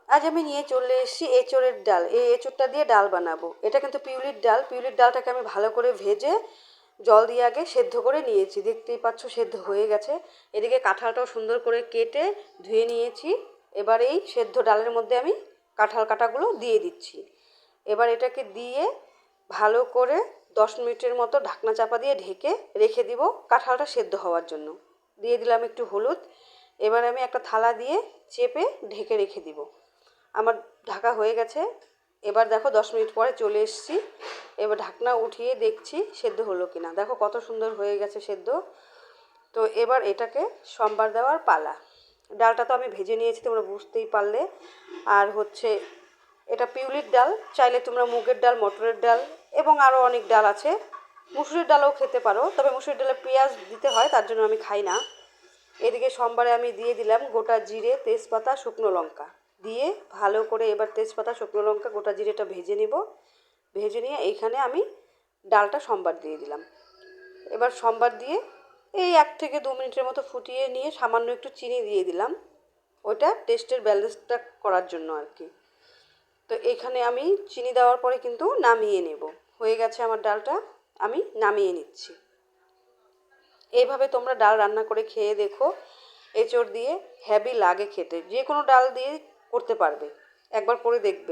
আজ আমি নিয়ে চলে এসেছি এঁচোড়ের ডাল। এই এঁচোড়টা দিয়ে ডাল বানাবো। এটা কিন্তু পিউলির ডাল। পিউলির ডালটাকে আমি ভালো করে ভেজে জল দিয়ে আগে সেদ্ধ করে নিয়েছি। দেখতেই পাচ্ছ সেদ্ধ হয়ে গেছে। এদিকে কাঁঠালটাও সুন্দর করে কেটে ধুয়ে নিয়েছি। এবার এই সেদ্ধ ডালের মধ্যে আমি কাঁঠাল কাটাগুলো দিয়ে দিচ্ছি। এবার এটাকে দিয়ে ভালো করে 10 মিনিটের মতো ঢাকনা চাপা দিয়ে ঢেকে রেখে দিব কাঁঠালটা সেদ্ধ হওয়ার জন্য। দিয়ে দিলাম একটু হলুদ। এবার আমি একটা থালা দিয়ে চেপে ঢেকে রেখে দিব। আমার ঢাকা হয়ে গেছে। এবার দেখো 10 মিনিট পরে চলে এসেছি। এবার ঢাকনা উঠিয়ে দেখছি সেদ্ধ হলো কিনা। দেখো কত সুন্দর হয়ে গেছে সেদ্ধ। তো এবার এটাকে সম্বার দেওয়ার পালা। ডালটা তো আমি ভেজে নিয়েছি, তোমরা বুঝতেই পারলে। আর হচ্ছে এটা পিউলির ডাল। চাইলে তোমরা মুগের ডাল, মটরের ডাল এবং আরও অনেক ডাল আছে। মুসুরির ডালও খেতে পারো, তবে মুসুরির ডালে পেঁয়াজ দিতে হয়, তার জন্য আমি খাই না। এদিকে সম্বারে আমি দিয়ে দিলাম গোটা জিরে, তেজপাতা, শুকনো লঙ্কা দিয়ে ভালো করে এবার তেজপাতা, শুকনো লঙ্কা, গোটা জিরেটা ভেজে নিব। ভেজে নিয়ে এইখানে আমি ডালটা সম্বার দিয়ে দিলাম। এবার সম্বার দিয়ে এই 1 থেকে 2 মিনিটের মতো ফুটিয়ে নিয়ে সামান্য একটু চিনি দিয়ে দিলাম, ওইটা টেস্টের ব্যালেন্সটা করার জন্য আর কি। তো এইখানে আমি চিনি দেওয়ার পরে কিন্তু নামিয়ে নেব। হয়ে গেছে আমার ডালটা, আমি নামিয়ে নিচ্ছি। এইভাবে তোমরা ডাল রান্না করে খেয়ে দেখো। এঁচোড় দিয়ে হেভি লাগে খেতে। যে কোনো ডাল দিয়ে করতে পারবে, একবার করে দেখবে।